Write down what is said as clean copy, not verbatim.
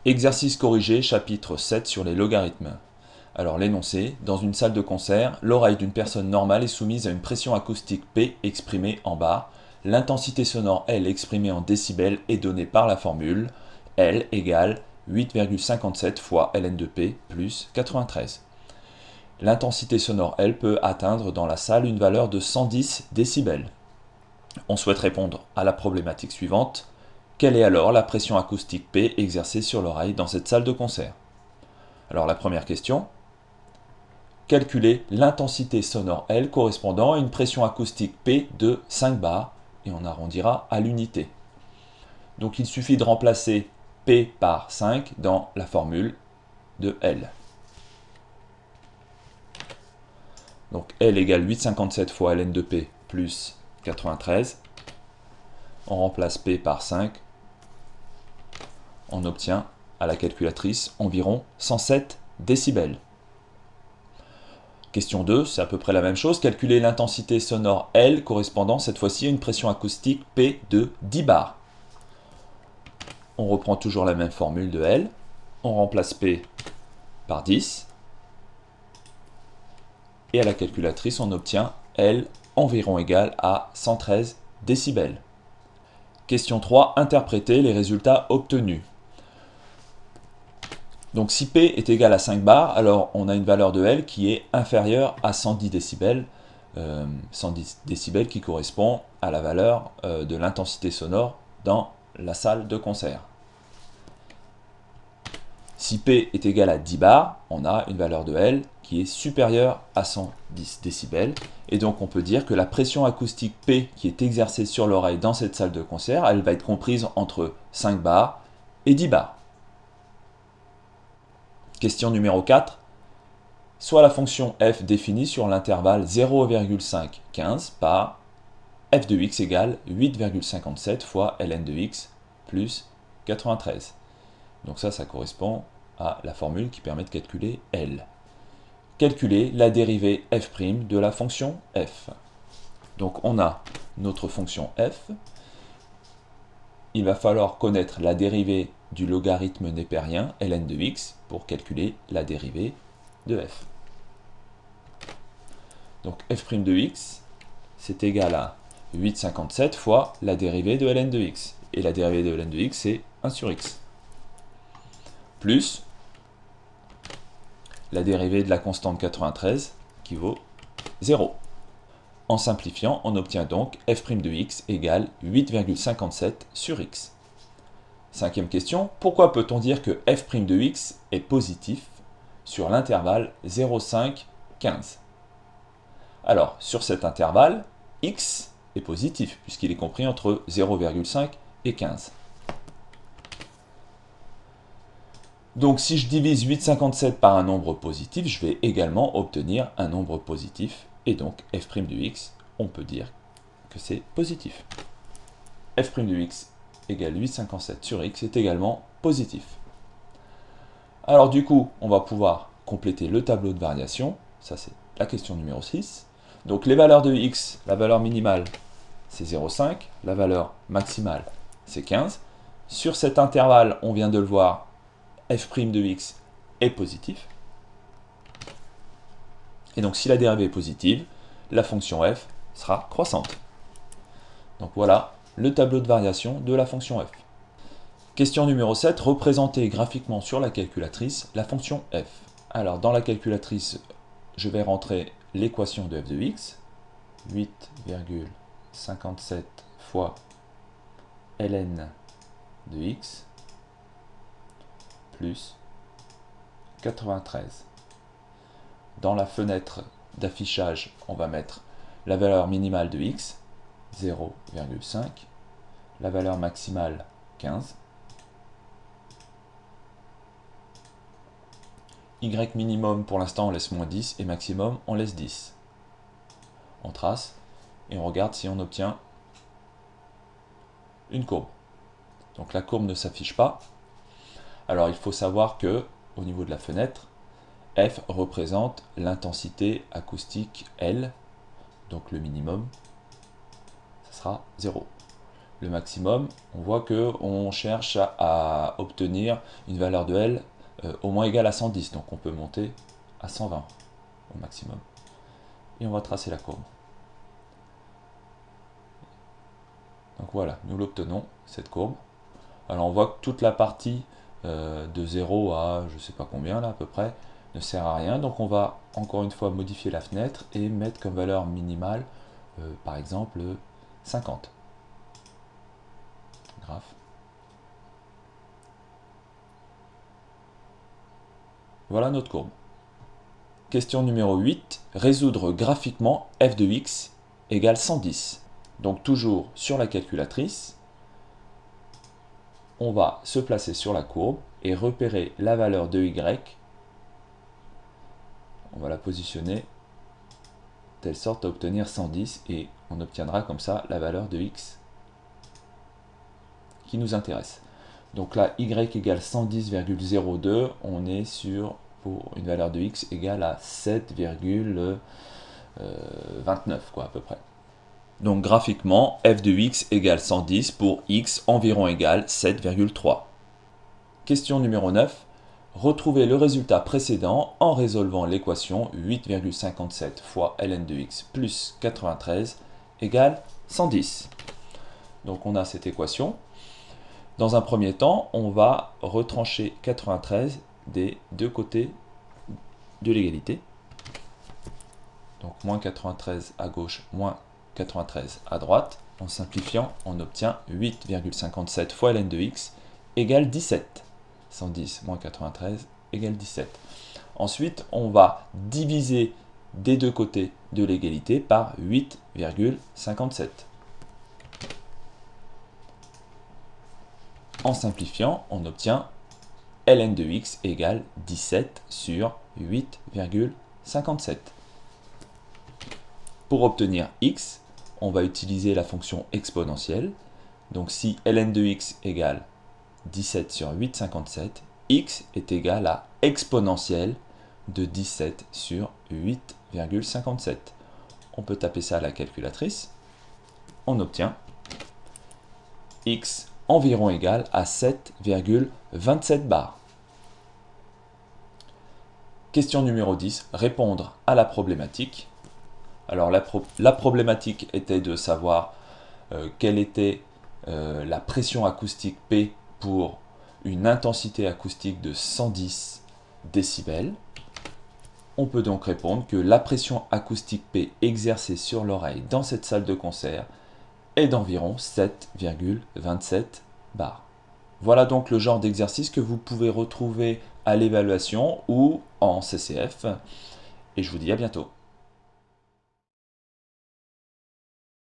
Exercice corrigé, chapitre 7 sur les logarithmes. Alors l'énoncé, dans une salle de concert, l'oreille d'une personne normale est soumise à une pression acoustique P exprimée en bar. L'intensité sonore L exprimée en décibels est donnée par la formule L égale 8,57 fois ln de P plus 93. L'intensité sonore L peut atteindre dans la salle une valeur de 110 décibels. On souhaite répondre à la problématique suivante. Quelle est alors la pression acoustique P exercée sur l'oreille dans cette salle de concert? Alors la première question. Calculer l'intensité sonore L correspondant à une pression acoustique P de 5 bars, et on arrondira à l'unité. Donc il suffit de remplacer P par 5 dans la formule de L. Donc L égale 8,57 fois ln de P plus 93. On remplace P par 5. On obtient à la calculatrice environ 107 décibels. Question 2, c'est à peu près la même chose. Calculer l'intensité sonore L correspondant cette fois-ci à une pression acoustique P de 10 bars. On reprend toujours la même formule de L. On remplace P par 10. Et à la calculatrice, on obtient L environ égal à 113 décibels. Question 3, interpréter les résultats obtenus. Donc si P est égal à 5 bars, alors on a une valeur de L qui est inférieure à 110 décibels, 110 décibels qui correspond à la valeur de l'intensité sonore dans la salle de concert. Si P est égal à 10 bars, on a une valeur de L qui est supérieure à 110 décibels, et donc on peut dire que la pression acoustique P qui est exercée sur l'oreille dans cette salle de concert, elle va être comprise entre 5 bars et 10 bars. Question numéro 4. Soit la fonction f définie sur l'intervalle 0,515 par f de x égale 8,57 fois ln de x plus 93. Donc ça correspond à la formule qui permet de calculer L. Calculer la dérivée f' de la fonction f. Donc on a notre fonction f. Il va falloir connaître la dérivée du logarithme népérien ln de x pour calculer la dérivée de f. Donc f' de x, c'est égal à 8,57 fois la dérivée de ln de x. Et la dérivée de ln de x, c'est 1 sur x. Plus la dérivée de la constante 93 qui vaut 0. En simplifiant, on obtient donc f' de x égale 8,57 sur x. Cinquième question, pourquoi peut-on dire que f' de x est positif sur l'intervalle 0,515? Alors, sur cet intervalle, x est positif puisqu'il est compris entre 0,5 et 15. Donc si je divise 8,57 par un nombre positif, je vais également obtenir un nombre positif. Et donc f' de x, on peut dire que c'est positif. f' de x égale 8,57 sur x est également positif. Alors du coup, on va pouvoir compléter le tableau de variation. Ça c'est la question numéro 6. Donc les valeurs de x, la valeur minimale c'est 0,5, la valeur maximale c'est 15. Sur cet intervalle, on vient de le voir, f' de x est positif. Et donc si la dérivée est positive, la fonction f sera croissante. Donc voilà le tableau de variation de la fonction f. Question numéro 7, représenter graphiquement sur la calculatrice la fonction f. Alors dans la calculatrice, je vais rentrer l'équation de f de x, 8,57 fois ln de x plus 93. Dans la fenêtre d'affichage, on va mettre la valeur minimale de x, 0,5, la valeur maximale, 15, y minimum pour l'instant on laisse moins 10 et maximum on laisse 10. On trace et on regarde si on obtient une courbe. Donc la courbe ne s'affiche pas. Alors il faut savoir que au niveau de la fenêtre, f représente l'intensité acoustique L, donc le minimum, ça sera 0. le maximum, on voit qu'on cherche à obtenir une valeur de L au moins égale à 110. Donc on peut monter à 120 au maximum. Et on va tracer la courbe. Donc voilà, nous l'obtenons, cette courbe. Alors on voit que toute la partie de 0 à je ne sais pas combien là à peu près ne sert à rien. Donc on va encore une fois modifier la fenêtre et mettre comme valeur minimale par exemple 50. Graphe. Voilà notre courbe. Question numéro 8. Résoudre graphiquement f de x égale 110. Donc toujours sur la calculatrice, on va se placer sur la courbe et repérer la valeur de y. On va la positionner de telle sorte à obtenir 110 et on obtiendra comme ça la valeur de x qui nous intéresse. Donc là, y égale 110,02, on est sur pour une valeur de x égale à 7,29 quoi à peu près. Donc graphiquement, f de x égale 110 pour x environ égale 7,3. Question numéro 9. Retrouvez le résultat précédent en résolvant l'équation 8,57 fois ln de x plus 93 égale 110. Donc on a cette équation. Dans un premier temps, on va retrancher 93 des deux côtés de l'égalité. Donc moins 93 à gauche, moins 93 à droite. En simplifiant, on obtient 8,57 fois ln de x égale 17. 110 moins 93 égale 17. Ensuite, on va diviser des deux côtés de l'égalité par 8,57. En simplifiant, on obtient ln de x égale 17 sur 8,57. Pour obtenir x, on va utiliser la fonction exponentielle. Donc si ln de x égale 17 sur 8,57, x est égal à exponentielle de 17 sur 8,57. On peut taper ça à la calculatrice. On obtient x environ égal à 7,27 bars. Question numéro 10. Répondre à la problématique. Alors la problématique était de savoir quelle était la pression acoustique P pour une intensité acoustique de 110 décibels. On peut donc répondre que la pression acoustique P exercée sur l'oreille dans cette salle de concert est d'environ 7,27 bars. Voilà donc le genre d'exercice que vous pouvez retrouver à l'évaluation ou en CCF. Et je vous dis à bientôt.